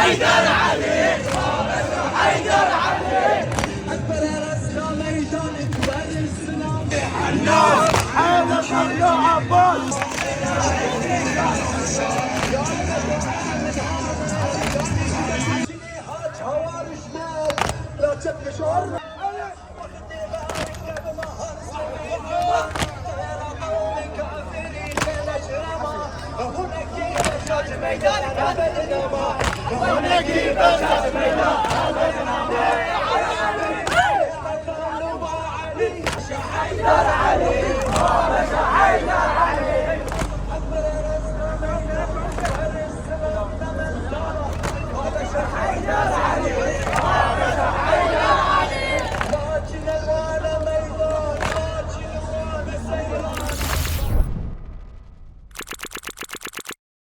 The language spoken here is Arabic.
حيدر علي حيدر علي أكبر رسم ميدان كبر السلام الناس حيدر يا عباس لا تشك شعورنا ميدانك أبدا ما هناك ميدان